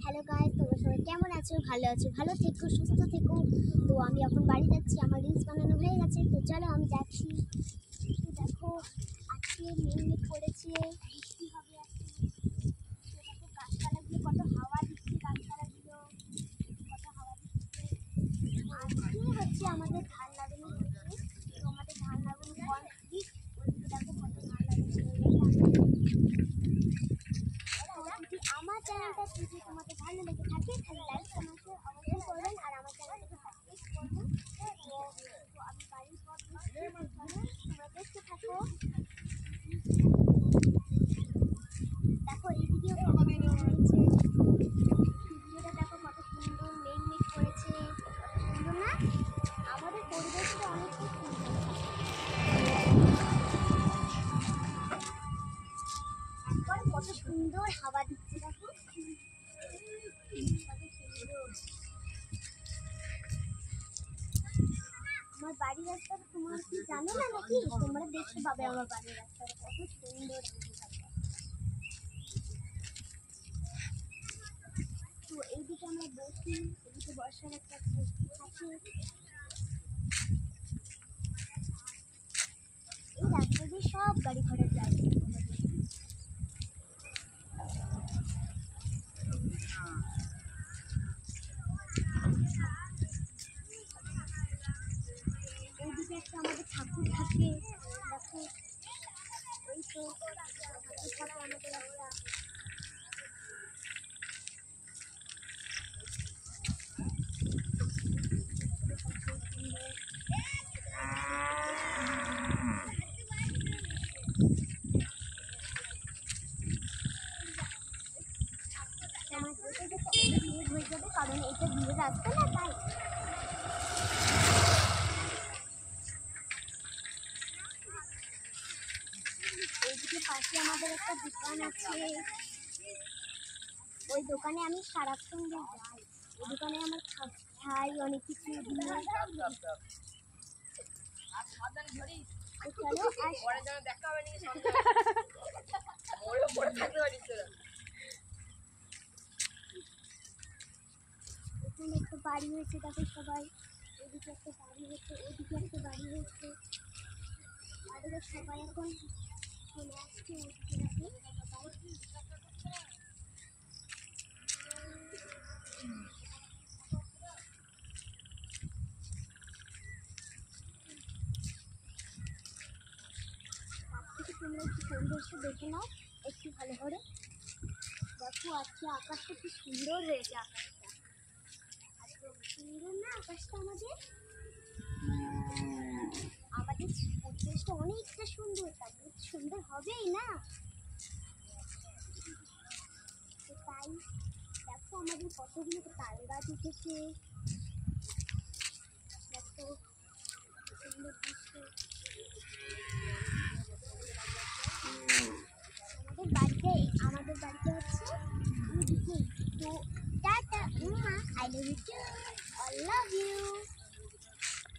Hello guys, তোমরা সবাই কেমন আছো? ভালো আছো? ভালো থেকো, সুস্থ থেকো। তো আমি এখন বাড়ি যাচ্ছি, আমার রিলস বানানো হয়ে গেছে। তো চলো আমি যাচ্ছি। তো দেখো আজকে মেঘ করেছে, বৃষ্টি হবে আজকে। তো দেখো গাছপালাগুলো কত হাওয়া দিচ্ছে, গাছপালাগুলো কত হাওয়া দিচ্ছে। আজকে হচ্ছে আমাদের ধান লাগানো হচ্ছে। তো আমাদের ধান লাগানো কমপ্লিট। ওইদিকে দেখো কত ধান লাগানো হয়ে গেছে। যদি আমার চ্যানেলটা যদি তোমাদের ভালো লেগে থাকে তাহলে লাইক কমেন্ট অবশ্যই করবেন, আর আমার চ্যানেলটাকে সাবস্ক্রাইব করবেন। তো আমি বাড়ির পর তোমরা দেখতে থাকো। দেখো এইদিকেও কত মেঘ হয়েছে, ভিডিওটা দেখো কত সুন্দর মেঘ করেছে, কত সুন্দর না? আমাদের পরিবেশটা অনেকটাই সুন্দর। একবার কত সুন্দর হাওয়া দিচ্ছে দেখো, কত সুন্দর। আমার বাড়ির রাস্তাটা তোমার কি জানো না নাকি? তোমরা দেখতে পাবে আমার বাড়ির রাস্তাটা কত সুন্দর। তো এইদিকে আমরা বসি, এদিকে বর্ষার একটা আছে। এই রাস্তা দিয়ে সব গাড়ি ঘোড়া যায়। এইদিকে একটা আমাদের ঠাকুর থাকে, দেখো ওই তো ঠাকুর থাকে আমাদের একটা। আমার যেতে যেতে অনেক লেট হয়ে যাবে, কারণ এটা দূরে রাস্তা না, তাই। এইদিকে পাশে আমাদের একটা দোকান আছে, ওই দোকানে আমি সারাক্ষণ যাই। ওই দোকানে আমার খাই অনেক কিছু দিয়ে। এখানে একটা বাড়ি হয়েছে, দেখো সবাই। এদিকে একটা বাড়ি হয়েছে, ওদিকে একটা বাড়ি হয়েছে। বাড়িতে সবাই এখন চলে আসছে। ওদিকে দেখো তোমরা একটু পরিবেশটা দেখে নাও একটু ভালো করে। দেখো আজকে আকাশটা কি সুন্দর হয়েছে, আকাশটা আজকে সুন্দর না? আকাশটা আমাদের আমাদের পরিবেশটা অনেকটা সুন্দর, তাহলে সুন্দর হবেই না? তো তাই দেখো আমাদের কতগুলো তাল গাছ উঠেছে, দেখো সুন্দর দৃশ্য।